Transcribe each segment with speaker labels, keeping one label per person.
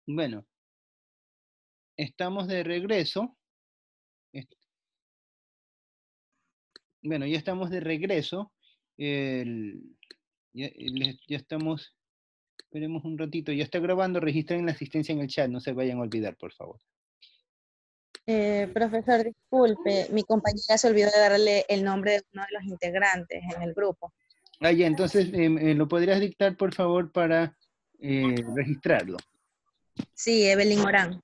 Speaker 1: Bueno, estamos de regreso. Bueno, ya estamos de regreso. Ya estamos, esperemos un ratito, ya está grabando, registren la asistencia en el chat, no se vayan a olvidar, por favor.
Speaker 2: Profesor, disculpe, mi compañera se olvidó de darle el nombre de uno de los integrantes en el grupo.
Speaker 1: Ah, ya, entonces, ¿lo podrías dictar, por favor, para registrarlo?
Speaker 2: Sí, Evelyn Morán.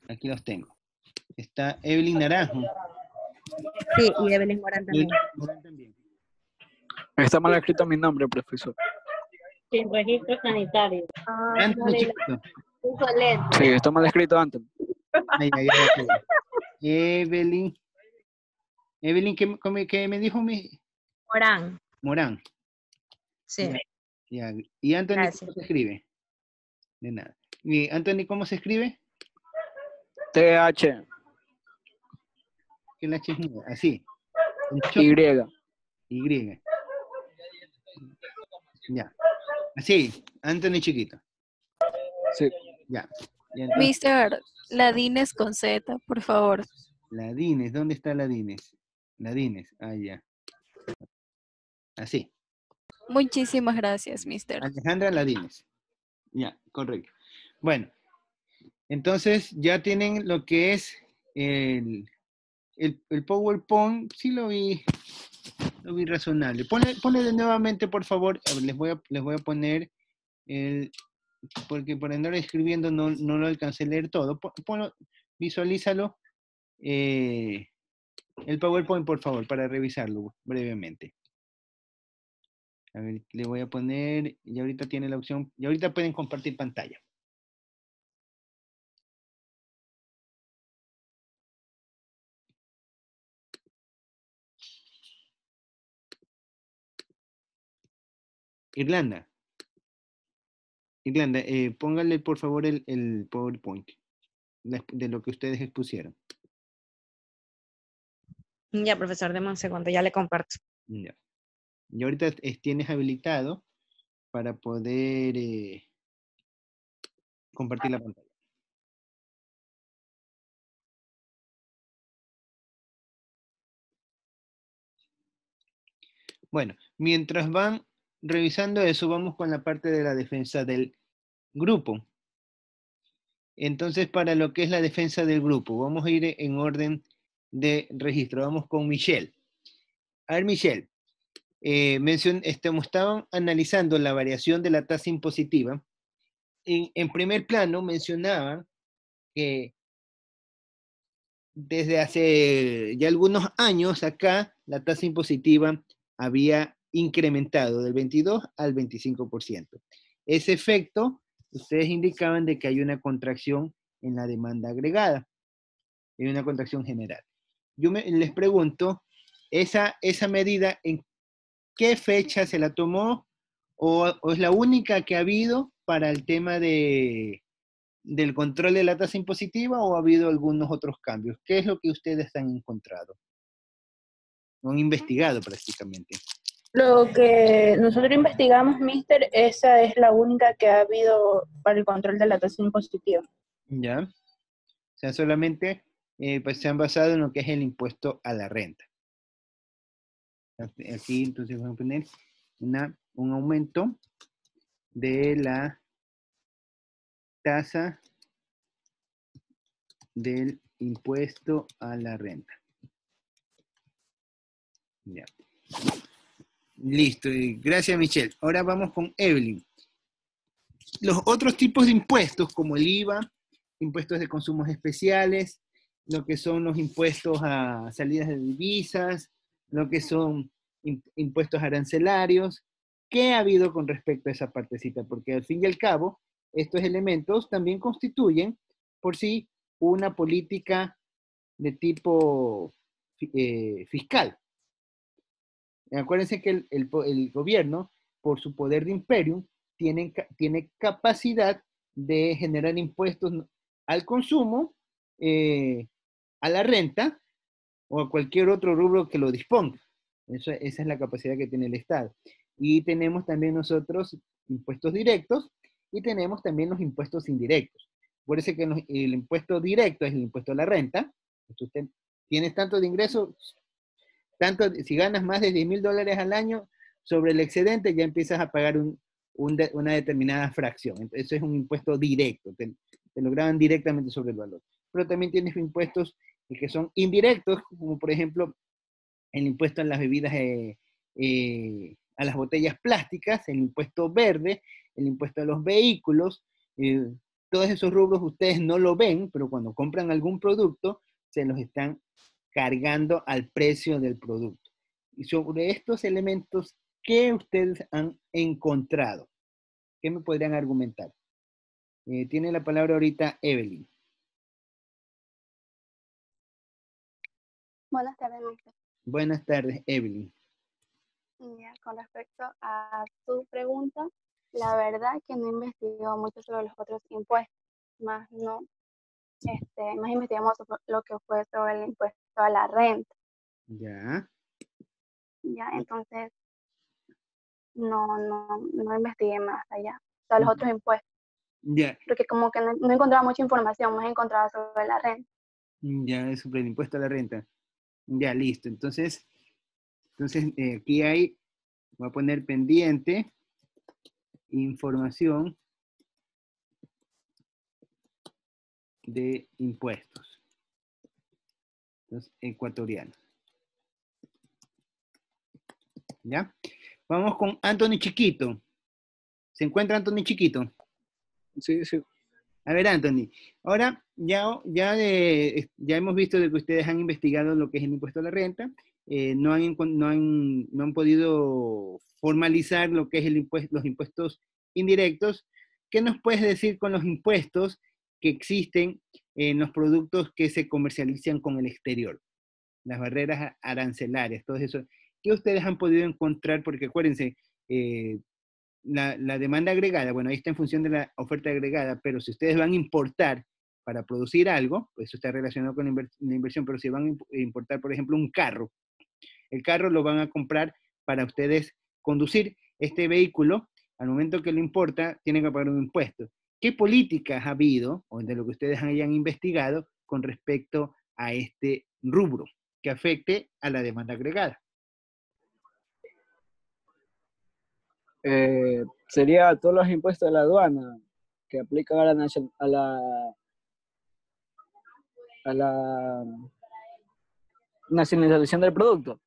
Speaker 1: Aquí los tengo. Está Evelyn Naranjo.
Speaker 2: Sí, y Evelyn Morán también.
Speaker 1: Morán también.
Speaker 3: Está mal escrito mi nombre, profesor.
Speaker 4: Sin registro sanitario.
Speaker 1: Anthony Chiquito.
Speaker 3: Sí, está mal escrito antes.
Speaker 1: Ay, ay, ay, ok. Evelyn, ¿qué me dijo mi?
Speaker 2: Morán.
Speaker 1: Morán.
Speaker 2: Sí.
Speaker 1: Ya. ¿Y Anthony
Speaker 2: Gracias.
Speaker 1: cómo se escribe? De nada. ¿Y Anthony cómo se escribe?
Speaker 3: TH.
Speaker 1: Que la H es muda. Así.
Speaker 3: Y.
Speaker 1: Ya. Así. Anthony Chiquito.
Speaker 3: Sí.
Speaker 1: Ya.
Speaker 5: Mister, Ladines con Z, por favor.
Speaker 1: Ladines, ¿dónde está Ladines? Ladines, ah, ya. Así.
Speaker 5: Muchísimas gracias, mister.
Speaker 1: Alejandra Ladines. Ya, correcto. Bueno, entonces ya tienen lo que es el PowerPoint. Sí lo vi razonable. Ponle de nuevamente, por favor. A ver, les voy a poner porque por andar escribiendo no lo alcancé a leer todo. Visualízalo. El PowerPoint, por favor, para revisarlo brevemente. A ver, le voy a poner, y ahorita tiene la opción, y ahorita pueden compartir pantalla. Irlanda, póngale por favor el PowerPoint de lo que ustedes expusieron.
Speaker 2: Ya, profesor, deme un segundo, ya le comparto.
Speaker 1: Ya. Y ahorita tienes habilitado para poder compartir la pantalla. Bueno, mientras van revisando eso, vamos con la parte de la defensa del grupo. Entonces, para lo que es la defensa del grupo, vamos a ir en orden de registro. Vamos con Michelle. A ver, Michelle, estaban analizando la variación de la tasa impositiva. En primer plano mencionaban que desde hace ya algunos años acá la tasa impositiva había incrementado del 22 al 25%. Ese efecto, ustedes indicaban de que hay una contracción en la demanda agregada, hay una contracción general. Yo les pregunto, esa medida, ¿en qué fecha se la tomó? ¿O es la única que ha habido para el tema del control de la tasa impositiva o ha habido algunos otros cambios? ¿Qué es lo que ustedes han encontrado? ¿O han investigado prácticamente?
Speaker 4: Lo que nosotros investigamos, mister, esa es la única que ha habido para el control de la tasa impositiva.
Speaker 1: Ya. O sea, solamente pues se han basado en lo que es el impuesto a la renta. Aquí entonces vamos a poner un aumento de la tasa del impuesto a la renta. Ya. Listo, gracias Michelle. Ahora vamos con Evelyn. Los otros tipos de impuestos, como el IVA, impuestos de consumos especiales, lo que son los impuestos a salidas de divisas, lo que son impuestos arancelarios. ¿Qué ha habido con respecto a esa partecita? Porque al fin y al cabo, estos elementos también constituyen por sí una política de tipo fiscal. Acuérdense que el gobierno, por su poder de imperium, tiene capacidad de generar impuestos al consumo, a la renta o a cualquier otro rubro que lo disponga. Esa es la capacidad que tiene el Estado. Y tenemos también nosotros impuestos directos, y tenemos también los impuestos indirectos. Por eso que el impuesto directo es el impuesto a la renta. Usted tienes tanto de ingreso, tanto, si ganas más de $10,000 al año, sobre el excedente ya empiezas a pagar una determinada fracción. Entonces, eso es un impuesto directo, te lo graban directamente sobre el valor. Pero también tienes impuestos que son indirectos, como por ejemplo el impuesto a las bebidas, a las botellas plásticas, el impuesto verde, el impuesto a los vehículos. Todos esos rubros ustedes no lo ven, pero cuando compran algún producto, se los están cargando al precio del producto. Y sobre estos elementos, ¿qué ustedes han encontrado? ¿Qué me podrían argumentar? Tiene la palabra ahorita Evelyn.
Speaker 6: Buenas tardes, mister.
Speaker 1: Buenas tardes, Evelyn.
Speaker 6: Ya, con respecto a tu pregunta, la verdad que no investigó mucho sobre los otros impuestos, más investigamos sobre lo que fue sobre el impuesto a la renta.
Speaker 1: Ya.
Speaker 6: Ya, entonces no investigué más allá, sobre los otros impuestos.
Speaker 1: Ya.
Speaker 6: Porque como que no encontraba mucha información, más encontraba sobre la renta.
Speaker 1: Ya, es sobre el impuesto a la renta. Ya, listo. Entonces aquí voy a poner pendiente, información de impuestos. Entonces, ecuatorianos. ¿Ya? Vamos con Anthony Chiquito. ¿Se encuentra Anthony Chiquito?
Speaker 3: Sí, sí.
Speaker 1: A ver, Anthony, ahora ya hemos visto de que ustedes han investigado lo que es el impuesto a la renta, no han podido formalizar lo que es los impuestos indirectos. ¿Qué nos puedes decir con los impuestos que existen en los productos que se comercializan con el exterior? Las barreras arancelarias, todo eso. ¿Qué ustedes han podido encontrar? Porque acuérdense, la demanda agregada, bueno, ahí está en función de la oferta agregada, pero si ustedes van a importar para producir algo, pues eso está relacionado con la inversión, pero si van a importar, por ejemplo, un carro, el carro lo van a comprar para ustedes conducir este vehículo, al momento que lo importa, tienen que pagar un impuesto. ¿Qué políticas ha habido, o de lo que ustedes hayan investigado, con respecto a este rubro que afecte a la demanda agregada?
Speaker 3: Sería todos los impuestos de la aduana que aplican a la nacionalización del producto.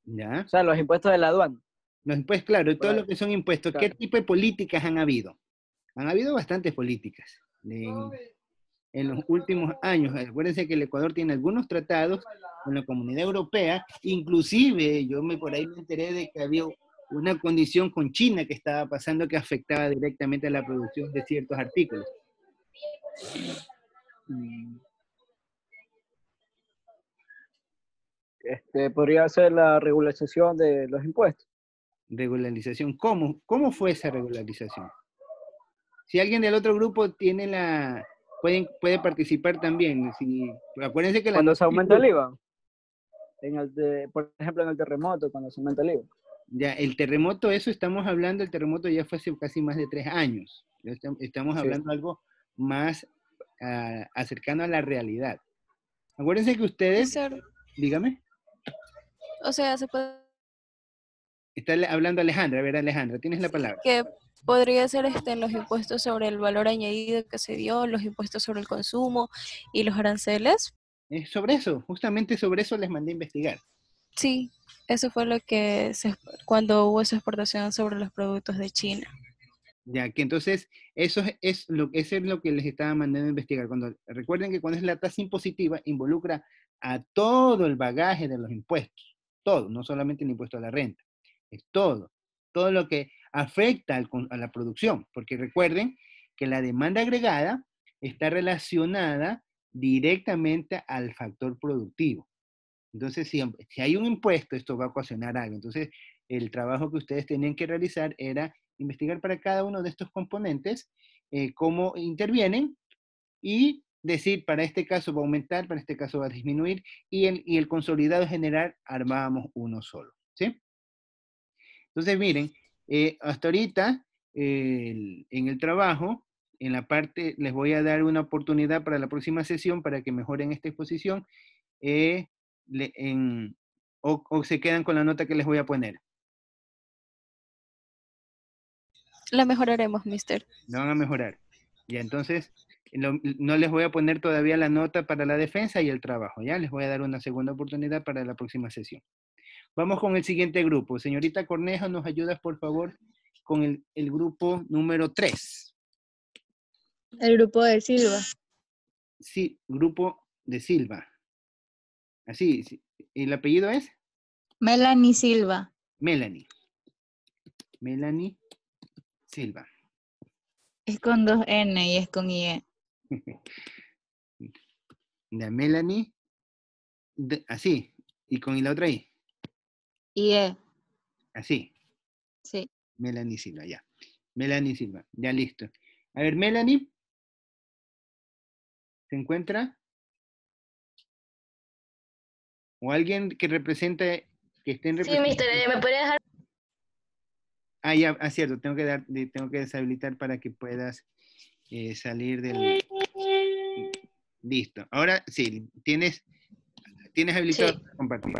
Speaker 1: ¿Ya?
Speaker 3: O sea, los impuestos de la aduana.
Speaker 1: Los impuestos, claro, todo
Speaker 3: Claro.
Speaker 1: lo que son impuestos.
Speaker 3: Claro.
Speaker 1: ¿Qué tipo de políticas han habido? Han habido bastantes políticas en los últimos años. Acuérdense que el Ecuador tiene algunos tratados con la Comunidad Europea, inclusive por ahí me enteré de que había una condición con China que estaba pasando que afectaba directamente a la producción de ciertos artículos.
Speaker 3: Podría ser la regularización de los impuestos.
Speaker 1: Regularización. ¿Cómo fue esa regularización? Si alguien del otro grupo puede participar también. Acuérdense que
Speaker 3: Cuando se aumenta el IVA. Por ejemplo, en el terremoto, cuando se aumenta el IVA.
Speaker 1: Ya, el terremoto, el terremoto ya fue hace casi más de 3 años. Estamos hablando de algo más cercano a la realidad. Acuérdense que ustedes, dígame.
Speaker 5: O sea, se puede...
Speaker 1: Está hablando Alejandra. A ver, Alejandra, tienes la palabra.
Speaker 5: Que podría ser los impuestos sobre el valor añadido que se dio, los impuestos sobre el consumo y los aranceles.
Speaker 1: Sobre eso, justamente sobre eso les mandé a investigar.
Speaker 5: Sí, eso fue lo que cuando hubo esa exportación sobre los productos de China.
Speaker 1: Ya, que entonces eso es lo que les estaba mandando a investigar. Recuerden que cuando es la tasa impositiva, involucra a todo el bagaje de los impuestos. Todo, no solamente el impuesto a la renta. Es todo lo que afecta a la producción. Porque recuerden que la demanda agregada está relacionada directamente al factor productivo. Entonces, si hay un impuesto, esto va a ocasionar algo. Entonces, el trabajo que ustedes tenían que realizar era investigar para cada uno de estos componentes cómo intervienen y decir, para este caso va a aumentar, para este caso va a disminuir, y el consolidado general armábamos uno solo, ¿sí? Entonces, miren, hasta ahorita en el trabajo, en la parte, les voy a dar una oportunidad para la próxima sesión para que mejoren esta exposición, o se quedan con la nota que les voy a poner.
Speaker 5: La mejoraremos, mister.
Speaker 1: La van a mejorar. Ya, entonces, no les voy a poner todavía la nota para la defensa y el trabajo, ya les voy a dar una segunda oportunidad para la próxima sesión. Vamos con el siguiente grupo. Señorita Cornejo, ¿nos ayudas, por favor, con el grupo número 3?
Speaker 2: El grupo de Silva.
Speaker 1: Sí, grupo de Silva. Así, sí. ¿El apellido es?
Speaker 7: Melanie Silva.
Speaker 1: Melanie. Melanie Silva.
Speaker 7: Es con 2 N y es con IE.
Speaker 1: La Melanie, así, y con la otra I.
Speaker 7: IE.
Speaker 1: Así.
Speaker 7: Sí.
Speaker 1: Melanie Silva, ya. Melanie Silva, ya listo. A ver, Melanie. ¿Se encuentra? ¿O alguien que represente, que esté en
Speaker 8: Sí,
Speaker 1: representación?
Speaker 8: mister, ¿me podría dejar?
Speaker 1: Ah, ya, cierto, tengo que deshabilitar para que puedas salir del... Listo. Ahora sí, tienes habilitado
Speaker 8: Sí.
Speaker 1: para compartir.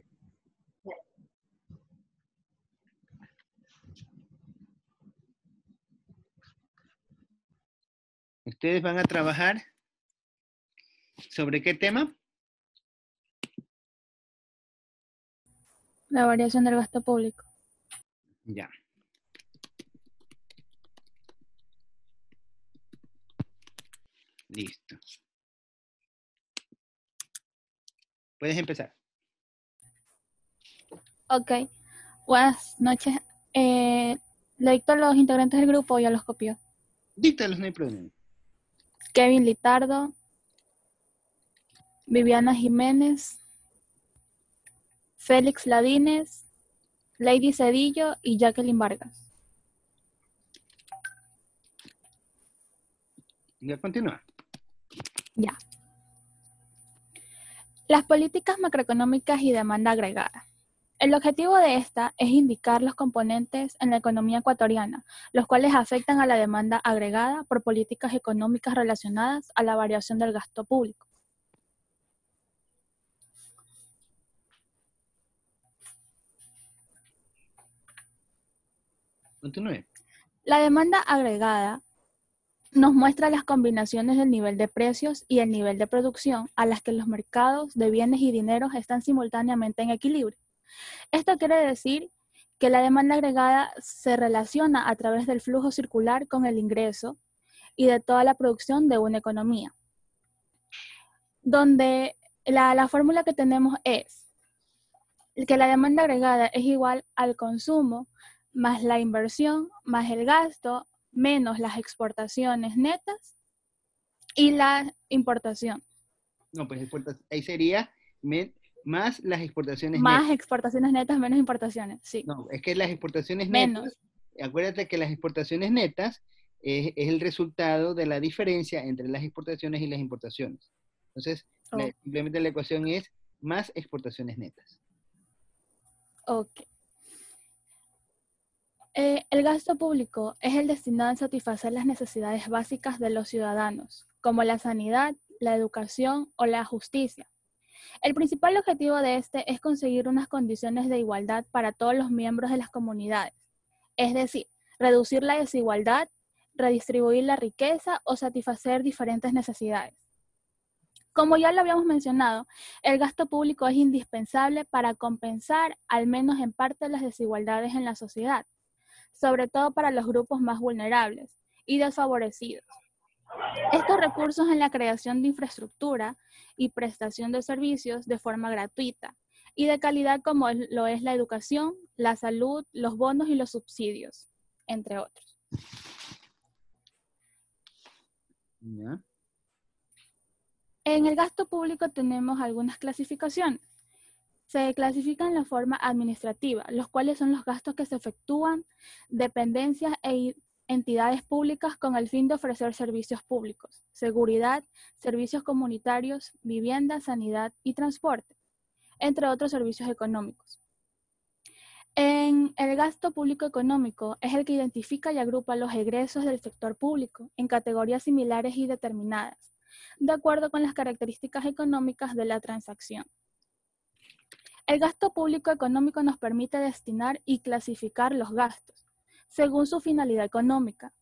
Speaker 1: Ustedes van a trabajar ¿sobre qué tema?
Speaker 4: La variación del gasto público.
Speaker 1: Ya. Listo. Puedes empezar.
Speaker 4: Ok. Buenas noches. Le dicto a los integrantes del grupo, ya los copió.
Speaker 1: Díctalos, no hay problema.
Speaker 4: Kevin Litardo, Viviana Jiménez, Félix Ladines, Lady Cedillo y Jacqueline Vargas.
Speaker 1: Ya continúa.
Speaker 4: Ya. Las políticas macroeconómicas y demanda agregada. El objetivo de esta es indicar los componentes en la economía ecuatoriana, los cuales afectan a la demanda agregada por políticas económicas relacionadas a la variación del gasto público.
Speaker 1: Continúe.
Speaker 4: La demanda agregada nos muestra las combinaciones del nivel de precios y el nivel de producción a las que los mercados de bienes y dineros están simultáneamente en equilibrio. Esto quiere decir que la demanda agregada se relaciona a través del flujo circular con el ingreso y de toda la producción de una economía. Donde la fórmula que tenemos es que la demanda agregada es igual al consumo más la inversión más el gasto menos las exportaciones netas y la importación.
Speaker 1: No, pues ahí sería más las exportaciones
Speaker 4: Más
Speaker 1: netas.
Speaker 4: exportaciones netas menos importaciones, sí.
Speaker 1: No, es que las exportaciones
Speaker 4: Menos.
Speaker 1: netas, acuérdate que las exportaciones netas es el resultado de la diferencia entre las exportaciones y las importaciones. Entonces, simplemente la ecuación es más exportaciones netas.
Speaker 4: Ok. El gasto público es el destinado a satisfacer las necesidades básicas de los ciudadanos, como la sanidad, la educación o la justicia. El principal objetivo de este es conseguir unas condiciones de igualdad para todos los miembros de las comunidades, es decir, reducir la desigualdad, redistribuir la riqueza o satisfacer diferentes necesidades. Como ya lo habíamos mencionado, el gasto público es indispensable para compensar, al menos en parte, las desigualdades en la sociedad, sobre todo para los grupos más vulnerables y desfavorecidos. Estos recursos en la creación de infraestructura y prestación de servicios de forma gratuita y de calidad como lo es la educación, la salud, los bonos y los subsidios, entre otros.
Speaker 1: ¿Ya?
Speaker 4: En el gasto público tenemos algunas clasificaciones. Se clasifican en la forma administrativa, los cuales son los gastos que se efectúan, dependencias e entidades públicas con el fin de ofrecer servicios públicos, seguridad, servicios comunitarios, vivienda, sanidad y transporte, entre otros servicios económicos. En el gasto público económico es el que identifica y agrupa los egresos del sector público en categorías similares y determinadas, de acuerdo con las características económicas de la transacción. El gasto público económico nos permite destinar y clasificar los gastos según su finalidad económica,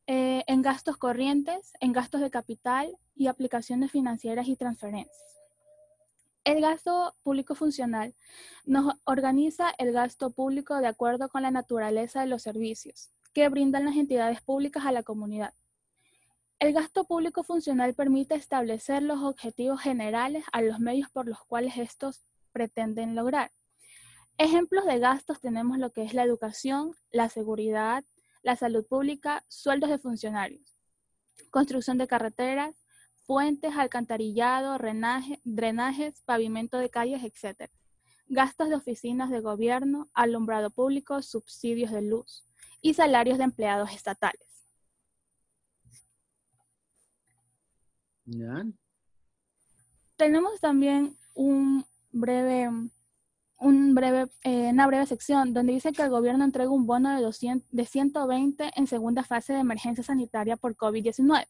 Speaker 4: en gastos corrientes, en gastos de capital y aplicaciones financieras y transferencias. El gasto público funcional nos organiza el gasto público de acuerdo con la naturaleza de los servicios que brindan las entidades públicas a la comunidad. El gasto público funcional permite establecer los objetivos generales a los medios por los cuales estos pretenden lograr. Ejemplos de gastos tenemos lo que es la educación, la seguridad, la salud pública, sueldos de funcionarios, construcción de carreteras, puentes, alcantarillado, drenajes, pavimento de calles, etc. Gastos de oficinas de gobierno, alumbrado público, subsidios de luz y salarios de empleados estatales.
Speaker 1: ¿Ya?
Speaker 4: Tenemos también una breve sección donde dice que el gobierno entrega un bono de 120 en segunda fase de emergencia sanitaria por COVID-19.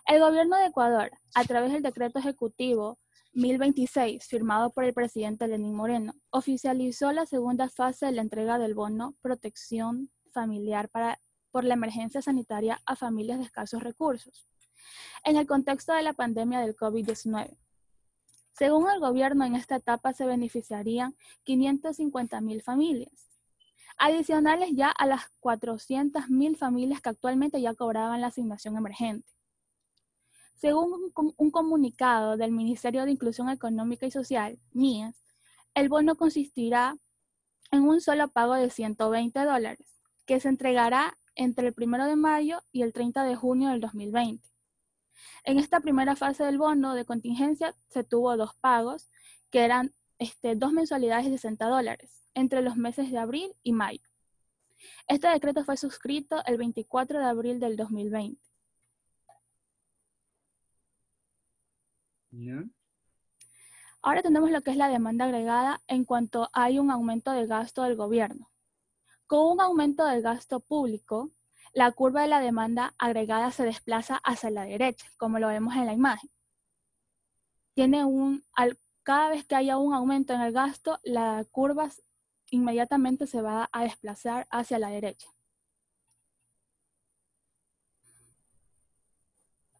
Speaker 4: El gobierno de Ecuador, a través del decreto ejecutivo 1026, firmado por el presidente Lenín Moreno, oficializó la segunda fase de la entrega del bono protección familiar por la emergencia sanitaria a familias de escasos recursos, en el contexto de la pandemia del COVID-19. Según el gobierno, en esta etapa se beneficiarían 550.000 familias, adicionales ya a las 400.000 familias que actualmente ya cobraban la asignación emergente. Según un comunicado del Ministerio de Inclusión Económica y Social, MIES, el bono consistirá en un solo pago de $120, que se entregará entre el 1 de mayo y el 30 de junio del 2020. En esta primera fase del bono de contingencia se tuvo 2 pagos, que eran 2 mensualidades de $60, entre los meses de abril y mayo. Este decreto fue suscrito el 24 de abril del 2020.
Speaker 1: ¿Ya?
Speaker 4: Ahora tenemos lo que es la demanda agregada en cuanto hay un aumento de gasto del gobierno. Con un aumento del gasto público, la curva de la demanda agregada se desplaza hacia la derecha, como lo vemos en la imagen. Cada vez que haya un aumento en el gasto, la curva inmediatamente se va a desplazar hacia la derecha.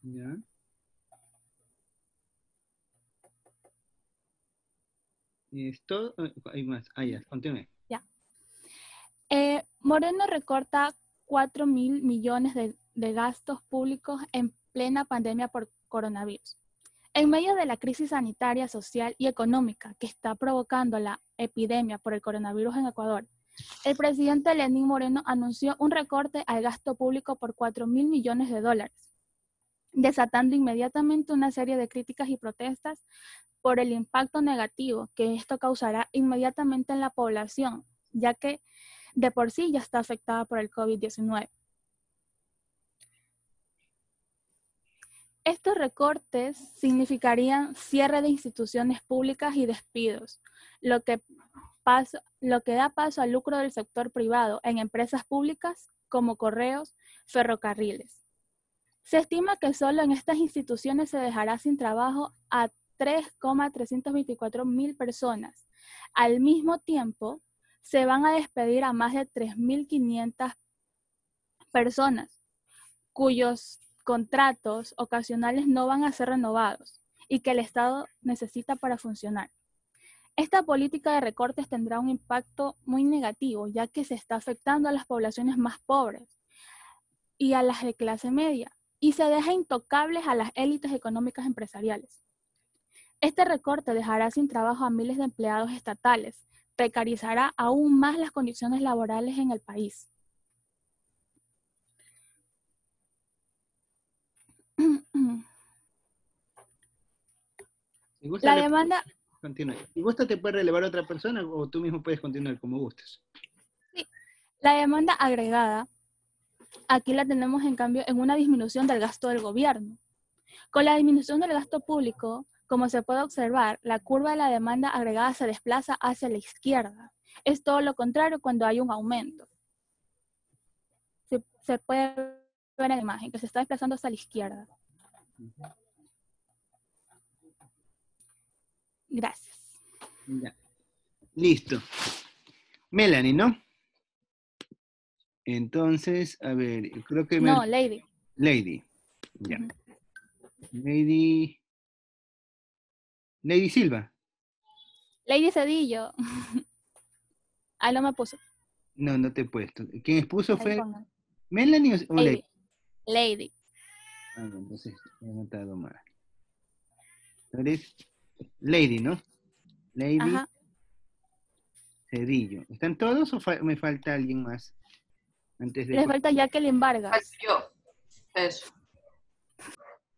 Speaker 1: ¿Ya? Esto, hay más. Ya, continúe.
Speaker 4: Ya. Moreno recorta 4.000 millones de gastos públicos en plena pandemia por coronavirus. En medio de la crisis sanitaria, social y económica que está provocando la epidemia por el coronavirus en Ecuador, el presidente Lenín Moreno anunció un recorte al gasto público por 4.000 millones de dólares, desatando inmediatamente una serie de críticas y protestas por el impacto negativo que esto causará inmediatamente en la población, ya que de por sí ya está afectada por el COVID-19. Estos recortes significarían cierre de instituciones públicas y despidos, lo que da paso al lucro del sector privado en empresas públicas como correos, ferrocarriles. Se estima que solo en estas instituciones se dejará sin trabajo a 3.324.000 personas. Al mismo tiempo, se van a despedir a más de 3.500 personas, cuyos contratos ocasionales no van a ser renovados y que el Estado necesita para funcionar. Esta política de recortes tendrá un impacto muy negativo, ya que se está afectando a las poblaciones más pobres y a las de clase media, y se deja intocables a las élites económicas empresariales. Este recorte dejará sin trabajo a miles de empleados estatales, precarizará aún más las condiciones laborales en el país.
Speaker 1: Si gusta,
Speaker 4: La demanda...
Speaker 1: Continúe. Si gusta, te puede relevar a otra persona o tú mismo puedes continuar como gustes.
Speaker 4: Sí. La demanda agregada, aquí la tenemos en cambio en una disminución del gasto del gobierno. Con la disminución del gasto público, como se puede observar, la curva de la demanda agregada se desplaza hacia la izquierda, Es todo lo contrario cuando hay un aumento. Se puede ver en la imagen que se está desplazando hacia la izquierda. Gracias.
Speaker 1: Ya. Listo. Melanie, ¿no? Entonces, a ver, creo que...
Speaker 4: No, Lady.
Speaker 1: Lady. Ya.
Speaker 4: Ujú.
Speaker 1: Lady Silva.
Speaker 4: Lady Cedillo. Ah, no me puso.
Speaker 1: No, no te he puesto. ¿Quién expuso
Speaker 4: Ahí
Speaker 1: fue
Speaker 4: pongan.
Speaker 1: Melanie o Lady?
Speaker 4: Lady.
Speaker 1: Ah, bueno, entonces he anotado mal. Tú eres Lady, ¿no? Lady
Speaker 4: Ajá.
Speaker 1: Cedillo. ¿Están todos o me falta alguien más? Antes de
Speaker 4: Les falta Jacqueline Vargas.
Speaker 8: Yo. Eso.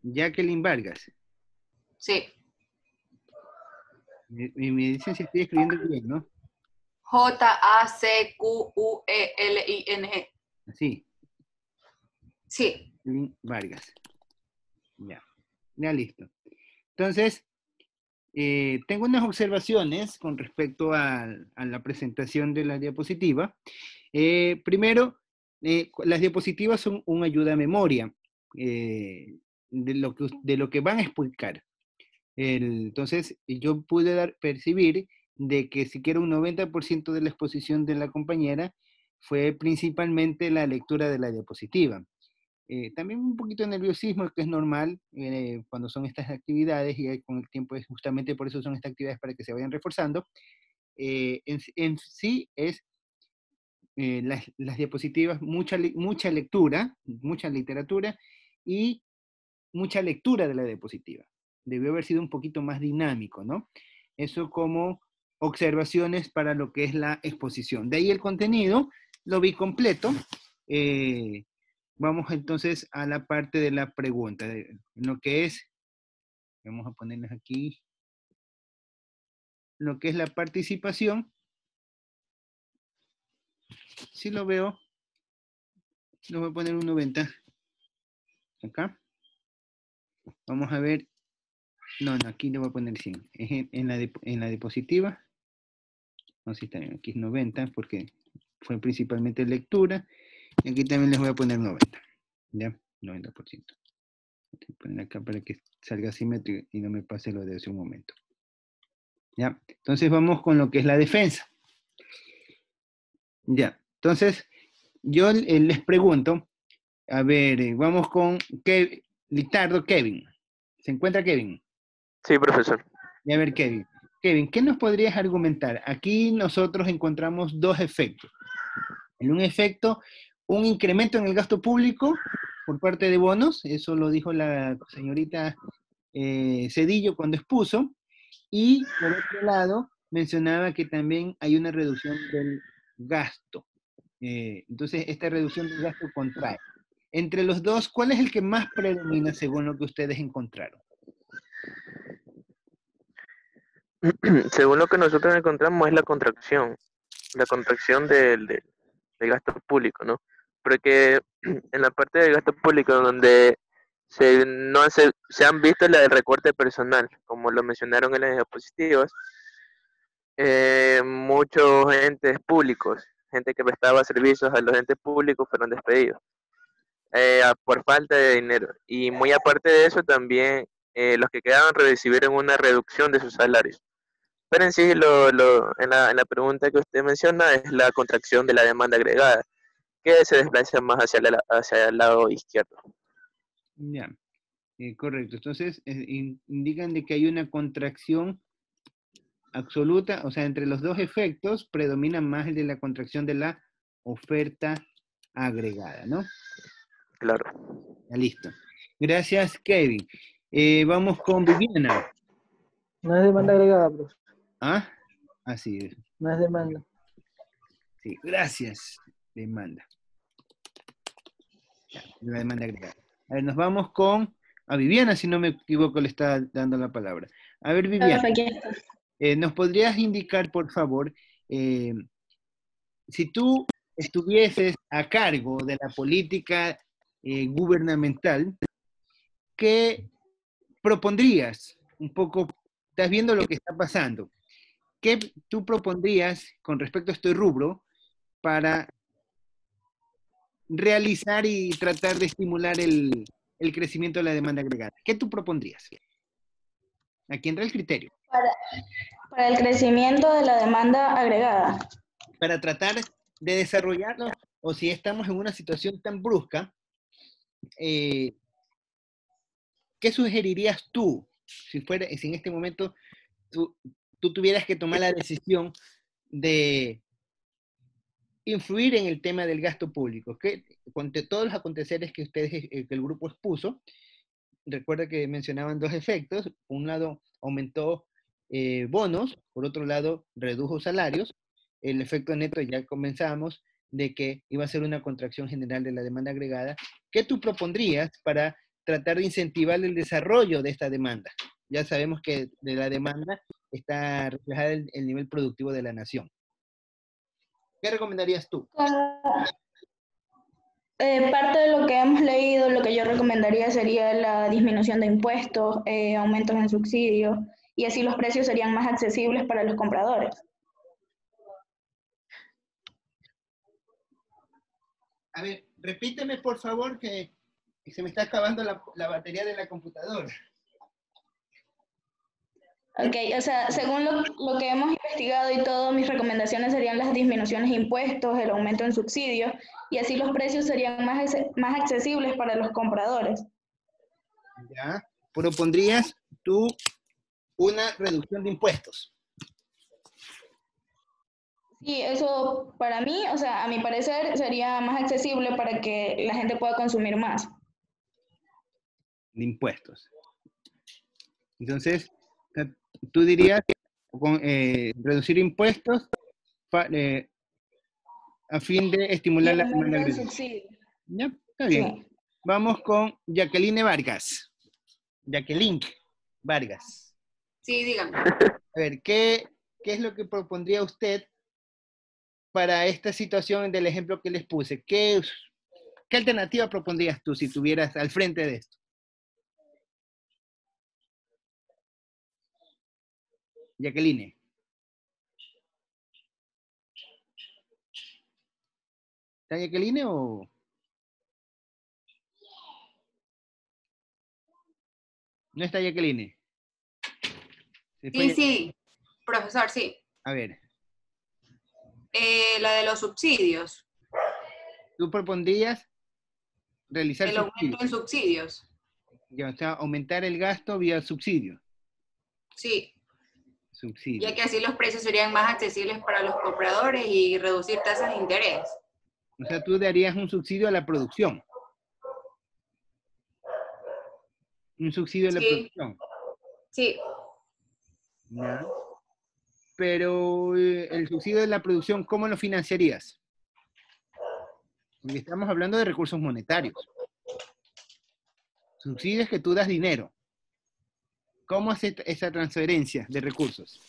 Speaker 1: Jacqueline Vargas.
Speaker 8: Sí.
Speaker 1: Me dicen si estoy escribiendo bien, ¿no?
Speaker 8: Jacqueline.
Speaker 1: Así.
Speaker 8: Sí.
Speaker 1: Jacqueline Vargas. Ya. Ya listo. Entonces, tengo unas observaciones con respecto a la presentación de la diapositiva. Primero, las diapositivas son una ayuda a memoria de lo que van a explicar. Entonces, yo pude percibir de que siquiera un 90% de la exposición de la compañera fue principalmente la lectura de la diapositiva. También un poquito de nerviosismo, que es normal cuando son estas actividades, y con el tiempo es justamente por eso son estas actividades, para que se vayan reforzando. En sí es las diapositivas, mucha lectura, mucha literatura y mucha lectura de la diapositiva. Debió haber sido un poquito más dinámico, ¿no? Eso como observaciones para lo que es la exposición. De ahí el contenido, lo vi completo. Vamos entonces a la parte de la pregunta, lo que es, vamos a ponerles aquí, lo que es la participación. Si lo veo, lo voy a poner un 90. Acá. Vamos a ver. No, aquí le voy a poner 100. Es en la diapositiva. No, sí está bien. Aquí es 90 porque fue principalmente lectura. Y aquí también les voy a poner 90. ¿Ya? 90%. Voy a poner acá para que salga simétrico y no me pase lo de hace un momento. ¿Ya? Entonces vamos con lo que es la defensa. Ya. Entonces, yo les pregunto, a ver, vamos con Litardo, Kevin. ¿Se encuentra Kevin?
Speaker 9: Sí, profesor.
Speaker 1: Y a ver, Kevin. Kevin, ¿qué nos podrías argumentar? Aquí nosotros encontramos dos efectos. En un efecto, un incremento en el gasto público por parte de bonos, eso lo dijo la señorita Cedillo cuando expuso, y por otro lado, mencionaba que también hay una reducción del gasto. Entonces, esta reducción del gasto contrae. Entre los dos, ¿cuál es el que más predomina según lo que ustedes encontraron?
Speaker 9: Según lo que nosotros encontramos es la contracción del gasto público, ¿no? Porque en la parte del gasto público donde se han visto la del recorte personal, como lo mencionaron en las diapositivas, muchos entes públicos, gente que prestaba servicios a los entes públicos fueron despedidos por falta de dinero. Y muy aparte de eso también los que quedaban recibieron una reducción de sus salarios. Pero en sí, en la pregunta que usted menciona es la contracción de la demanda agregada, que se desplaza más hacia el lado izquierdo.
Speaker 1: Ya, correcto. Entonces, indican de que hay una contracción absoluta, o sea, entre los dos efectos predomina más el de la contracción de la oferta agregada, ¿no?
Speaker 9: Claro.
Speaker 1: Ya, listo. Gracias, Kevin. Vamos con Viviana.
Speaker 3: No es demanda agregada, profe.
Speaker 1: ¿Ah? Así es.
Speaker 3: No es demanda.
Speaker 1: Sí, gracias. Demanda. Ya, la demanda agregada. A ver, nos vamos con a Viviana, si no me equivoco, le está dando la palabra. A ver, Viviana, ¿nos podrías indicar, por favor, si tú estuvieses a cargo de la política gubernamental, ¿qué propondrías? Un poco, estás viendo lo que está pasando. ¿qué tú propondrías con respecto a este rubro para realizar y tratar de estimular el crecimiento de la demanda agregada? ¿Qué tú propondrías? Aquí entra el criterio.
Speaker 2: Para el crecimiento de la demanda agregada.
Speaker 1: Para tratar de desarrollarlo, o si estamos en una situación tan brusca, ¿qué sugerirías tú? Si en este momento tú tuvieras que tomar la decisión de influir en el tema del gasto público, que con todos los aconteceres que que el grupo expuso, recuerda que mencionaban dos efectos. Por un lado, aumentó bonos, por otro lado, redujo salarios. El efecto neto ya comenzamos de que iba a ser una contracción general de la demanda agregada. ¿Qué tú propondrías para tratar de incentivar el desarrollo de esta demanda? Ya sabemos que de la demanda está reflejada el nivel productivo de la nación. ¿Qué recomendarías tú?
Speaker 2: Parte de lo que hemos leído, lo que yo recomendaría sería la disminución de impuestos, aumentos en subsidios, y así los precios serían más accesibles para los compradores.
Speaker 1: A ver, repíteme por favor que se me está acabando la batería de la computadora.
Speaker 2: Ok, o sea, según lo que hemos investigado y todo, mis recomendaciones serían las disminuciones de impuestos, el aumento en subsidios, y así los precios serían más accesibles para los compradores.
Speaker 1: Ya, propondrías tú una reducción de impuestos.
Speaker 2: Sí, eso para mí, o sea, a mi parecer, sería más accesible para que la gente pueda consumir más.
Speaker 1: De impuestos. Entonces, tú dirías reducir impuestos a fin de estimular la demanda agregada. Ya, está bien. Sí. Vamos con Jacqueline Vargas. Jacqueline Vargas.
Speaker 8: Sí, dígame.
Speaker 1: A ver, ¿qué es lo que propondría usted para esta situación del ejemplo que les puse? ¿Qué alternativa propondrías tú si estuvieras al frente de esto? Jacqueline. ¿Está Jacqueline o...? ¿No está Jacqueline?
Speaker 8: Sí, profesor, sí.
Speaker 1: A ver.
Speaker 8: La de los subsidios.
Speaker 1: ¿Tú propondrías realizar
Speaker 8: el aumento en subsidios?
Speaker 1: Ya, o sea, aumentar el gasto vía subsidio.
Speaker 8: Sí.
Speaker 1: Subsidio.
Speaker 8: Ya que así los precios serían más accesibles para los compradores y reducir tasas de interés.
Speaker 1: O sea, tú darías un subsidio a la producción. Un subsidio a la producción.
Speaker 8: Sí.
Speaker 1: ¿Ya? Pero el subsidio de la producción, ¿cómo lo financiarías? Porque estamos hablando de recursos monetarios. Subsidios que tú das dinero. ¿Cómo haces esa transferencia de recursos?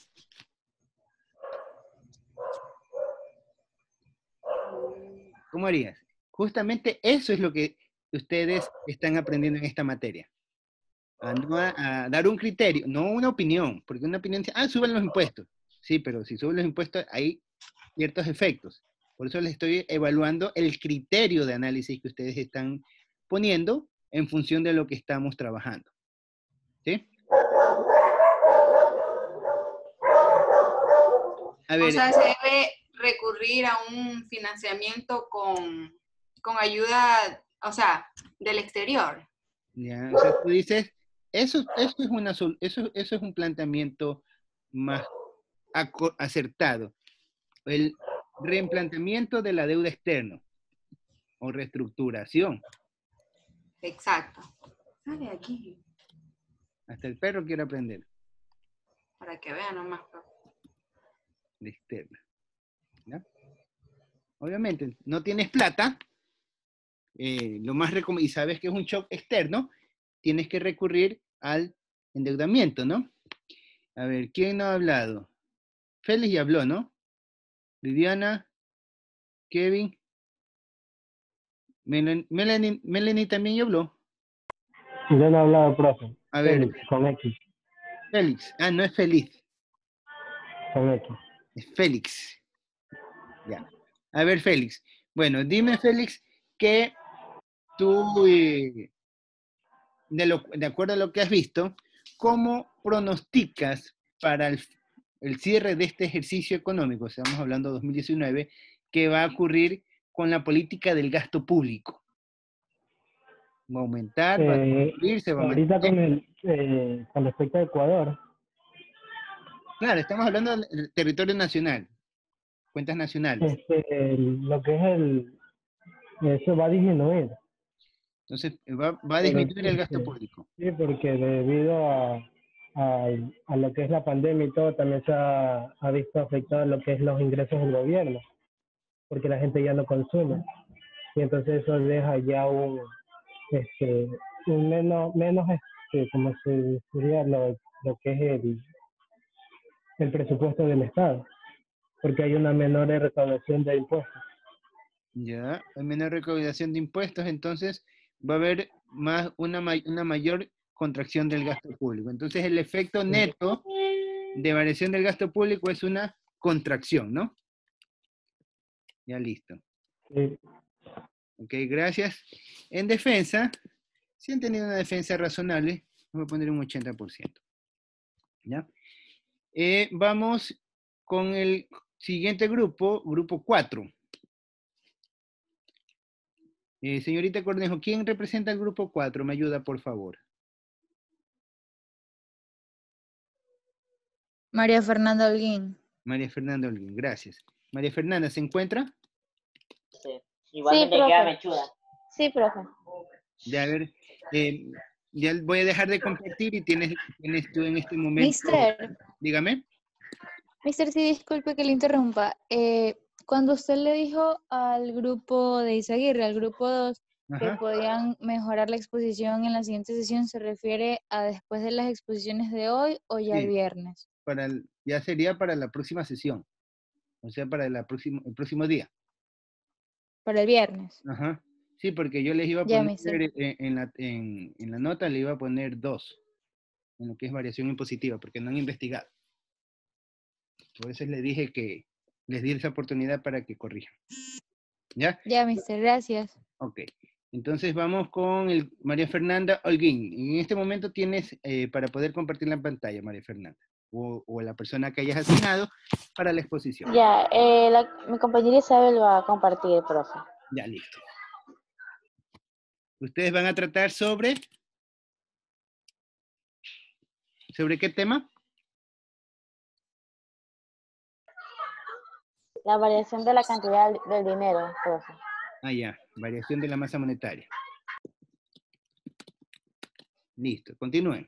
Speaker 1: ¿Cómo harías? Justamente eso es lo que ustedes están aprendiendo en esta materia. A dar un criterio, no una opinión, porque una opinión dice, suben los impuestos. Sí, pero si suben los impuestos hay ciertos efectos. Por eso les estoy evaluando el criterio de análisis que ustedes están poniendo en función de lo que estamos trabajando. ¿Sí?
Speaker 8: A ver, o sea, se debe recurrir a un financiamiento con ayuda, o sea, del exterior.
Speaker 1: Ya, o sea, tú dices, eso es un planteamiento más acertado. El replanteamiento de la deuda externa o reestructuración.
Speaker 8: Exacto. Sale aquí.
Speaker 1: Hasta el perro quiere aprender.
Speaker 8: Para que vean nomás.
Speaker 1: De externa. ¿Ya? Obviamente, no tienes plata, y sabes que es un shock externo, tienes que recurrir al endeudamiento, ¿no? A ver, ¿quién no ha hablado? Félix ya habló, ¿no? Viviana, Kevin, Melanie también ya habló.
Speaker 10: Yo no he hablado, profe.
Speaker 1: A ver.
Speaker 10: Félix, con X.
Speaker 1: Félix, no es feliz.
Speaker 10: con X.
Speaker 1: Félix. Ya. A ver, Félix. Bueno, dime, Félix, que tú, de acuerdo a lo que has visto, ¿cómo pronosticas para el cierre de este ejercicio económico, estamos hablando de 2019, que va a ocurrir con la política del gasto público? ¿Va a aumentar? ¿Va a disminuir? ¿Se va a
Speaker 10: Ahorita
Speaker 1: mantener?
Speaker 10: con respecto a Ecuador,
Speaker 1: Claro, estamos hablando del territorio nacional, cuentas nacionales.
Speaker 10: lo que es eso va a disminuir.
Speaker 1: Entonces, va a disminuir el gasto público.
Speaker 10: Sí, porque debido a lo que es la pandemia y todo, también se ha visto afectado lo que es los ingresos del gobierno, porque la gente ya no consume. Y entonces eso deja ya un menos como se diría, lo que es el presupuesto del Estado, porque hay una menor recaudación de impuestos.
Speaker 1: Ya, hay menor recaudación de impuestos, entonces va a haber una mayor contracción del gasto público. Entonces el efecto neto de variación del gasto público es una contracción, ¿no? Ya listo.
Speaker 10: Sí.
Speaker 1: Ok, gracias. En defensa, si han tenido una defensa razonable, voy a poner un 80%. ¿Ya? Vamos con el siguiente grupo, grupo 4. Señorita Cornejo, ¿quién representa el grupo 4? Me ayuda, por favor.
Speaker 7: María Fernanda Holguín.
Speaker 1: María Fernanda Holguín, gracias. María Fernanda, ¿se encuentra?
Speaker 11: Sí, igualmente sí, queda mechuda.
Speaker 6: Sí, profe.
Speaker 1: Ya, a ver, ya voy a dejar de compartir y tienes tú en este momento.
Speaker 7: Mister.
Speaker 1: Dígame.
Speaker 7: Mister, sí, disculpe que le interrumpa. Cuando usted le dijo al grupo de Izaguirre, al grupo 2, que podían mejorar la exposición en la siguiente sesión, ¿se refiere a después de las exposiciones de hoy o ya el viernes?
Speaker 1: Ya sería para la próxima sesión, o sea, para el próximo día.
Speaker 7: Para el viernes.
Speaker 1: Ajá. Sí, porque yo les iba a poner en la nota, le iba a poner 2, en lo que es variación impositiva, porque no han investigado. Por eso les dije que les di esa oportunidad para que corrijan. ¿Ya?
Speaker 7: Ya, mister, gracias.
Speaker 1: Ok. Entonces vamos con María Fernanda Holguín. En este momento tienes para poder compartir la pantalla, María Fernanda, o la persona que hayas asignado para la exposición.
Speaker 11: Ya, mi compañera Isabel va a compartir, profe.
Speaker 1: Ya, listo. Ustedes van a tratar sobre qué tema?
Speaker 11: La variación de la cantidad del dinero, profe.
Speaker 1: Ah, ya, variación de la masa monetaria. Listo, continúen.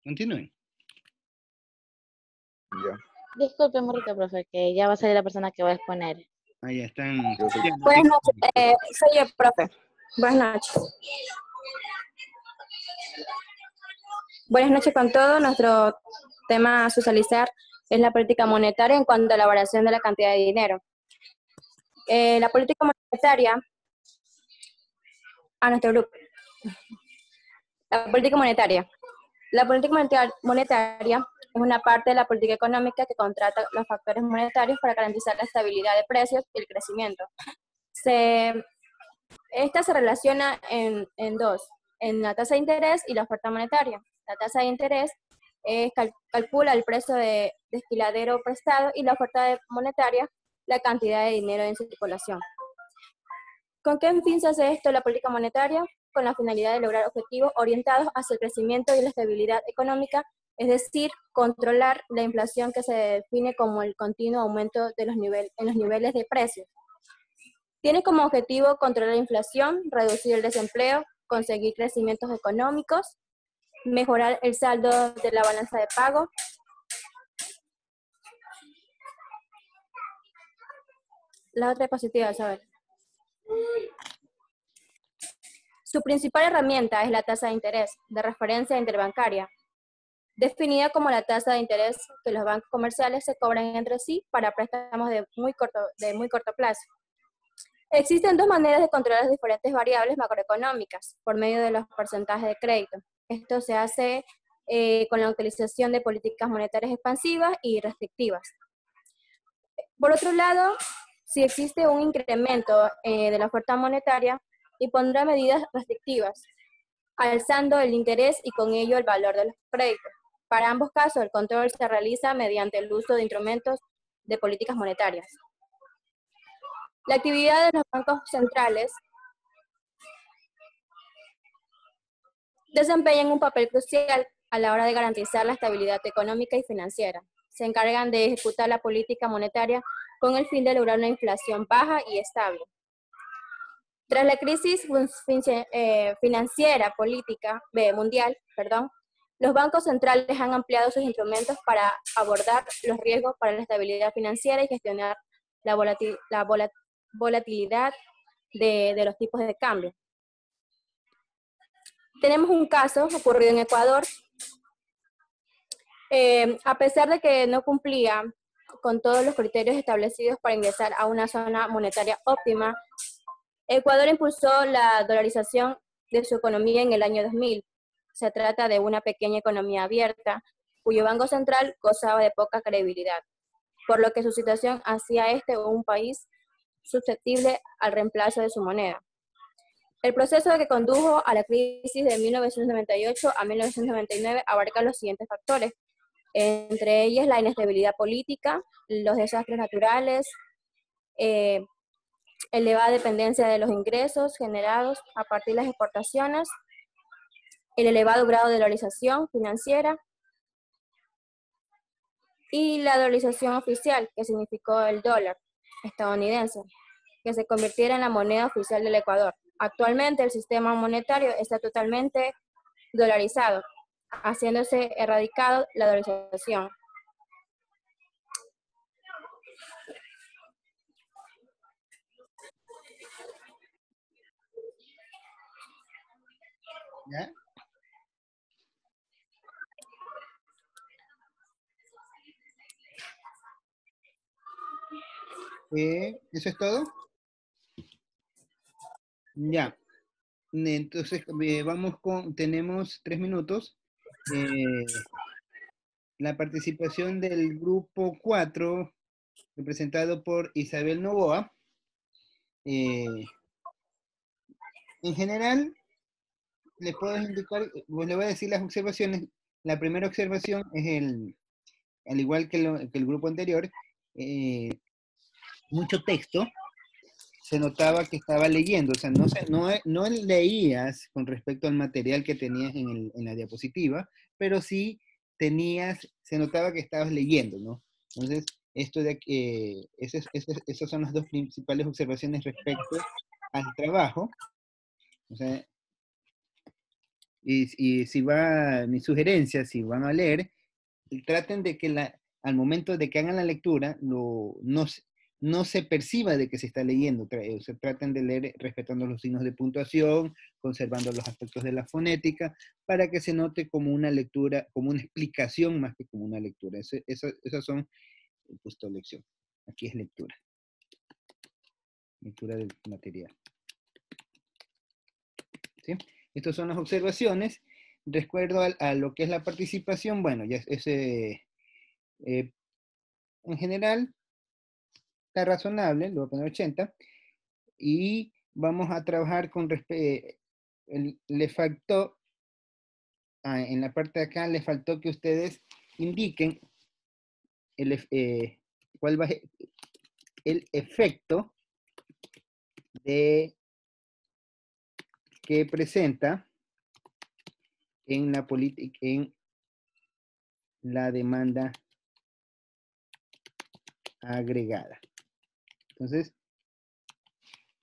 Speaker 1: Continúen.
Speaker 11: Ya. Disculpe, Morrito, profe, que ya va a salir la persona que va a exponer.
Speaker 1: Ah, ya están.
Speaker 12: Buenas noches, soy yo, profe. Buenas noches. Buenas noches con todos. Nuestro tema a socializar es la política monetaria en cuanto a la variación de la cantidad de dinero. La política monetaria, a nuestro grupo. La política monetaria. La política monetaria es una parte de la política económica que contrata los factores monetarios para garantizar la estabilidad de precios y el crecimiento. Esta se relaciona en dos, en la tasa de interés y la oferta monetaria. La tasa de interés calcula el precio de desquiladero prestado y la oferta monetaria la cantidad de dinero en circulación. ¿Con qué fin se hace esto la política monetaria? Con la finalidad de lograr objetivos orientados hacia el crecimiento y la estabilidad económica, es decir, controlar la inflación que se define como el continuo aumento de en los niveles de precios. Tiene como objetivo controlar la inflación, reducir el desempleo, conseguir crecimientos económicos, mejorar el saldo de la balanza de pago, la otra diapositiva, ¿sabes? Su principal herramienta es la tasa de interés de referencia interbancaria, definida como la tasa de interés que los bancos comerciales se cobran entre sí para préstamos de muy corto plazo. Existen dos maneras de controlar las diferentes variables macroeconómicas por medio de los porcentajes de crédito. Esto se hace con la utilización de políticas monetarias expansivas y restrictivas. Por otro lado, si existe un incremento de la oferta monetaria, impondrá medidas restrictivas, alzando el interés y con ello el valor de los créditos. Para ambos casos, el control se realiza mediante el uso de instrumentos de políticas monetarias. La actividad de los bancos centrales desempeñan un papel crucial a la hora de garantizar la estabilidad económica y financiera. Se encargan de ejecutar la política monetaria con el fin de lograr una inflación baja y estable. Tras la crisis financiera mundial, los bancos centrales han ampliado sus instrumentos para abordar los riesgos para la estabilidad financiera y gestionar la volatilidad de los tipos de cambio. Tenemos un caso ocurrido en Ecuador. A pesar de que no cumplía con todos los criterios establecidos para ingresar a una zona monetaria óptima, Ecuador impulsó la dolarización de su economía en el año 2000. Se trata de una pequeña economía abierta, cuyo Banco Central gozaba de poca credibilidad, por lo que su situación hacía un país susceptible al reemplazo de su moneda. El proceso que condujo a la crisis de 1998 a 1999 abarca los siguientes factores, entre ellas la inestabilidad política, los desastres naturales, elevada dependencia de los ingresos generados a partir de las exportaciones, el elevado grado de dolarización financiera y la dolarización oficial, que significó el dólar estadounidense, que se convirtiera en la moneda oficial del Ecuador. Actualmente el sistema monetario está totalmente dolarizado, haciéndose erradicado la dolarización.
Speaker 1: ¿Ya? ¿Eso es todo? Ya. Entonces, tenemos 3 minutos. La participación del grupo 4, representado por Isabel Novoa. En general, les puedo indicar, pues le voy a decir las observaciones. La primera observación es al igual que el grupo anterior, mucho texto. Se notaba que estaba leyendo, o sea, no leías con respecto al material que tenías en la diapositiva, pero sí se notaba que estabas leyendo, ¿no? Entonces, esas son las dos principales observaciones respecto al trabajo. O sea, y mi sugerencia, si van a leer, traten de que al momento de que hagan la lectura, no se perciba de que se está leyendo. O sea, traten de leer respetando los signos de puntuación, conservando los aspectos de la fonética, para que se note como una lectura, como una explicación más que como una lectura. Esas son puesto lección. Aquí es lectura. Lectura del material. ¿Sí? Estas son las observaciones. Recuerdo a lo que es la participación, bueno, ya en general está razonable, le voy a poner 80, y vamos a trabajar con le faltó, en la parte de acá, le faltó que ustedes indiquen cuál va el efecto que presenta en la política, en la demanda agregada. Entonces,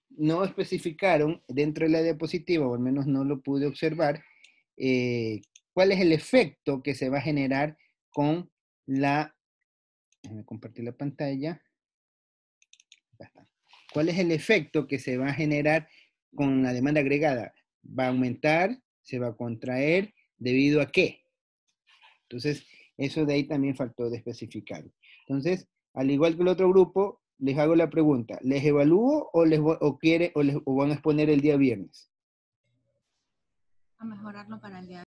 Speaker 1: no especificaron dentro de la diapositiva, o al menos no lo pude observar, cuál es el efecto que se va a generar con déjame compartir la pantalla. ¿Cuál es el efecto que se va a generar con la demanda agregada? ¿Va a aumentar? ¿Se va a contraer? ¿Debido a qué? Entonces, eso de ahí también faltó de especificar. Entonces, al igual que el otro grupo, les hago la pregunta, ¿les evalúo o van a exponer el día viernes?
Speaker 13: A mejorarlo para el día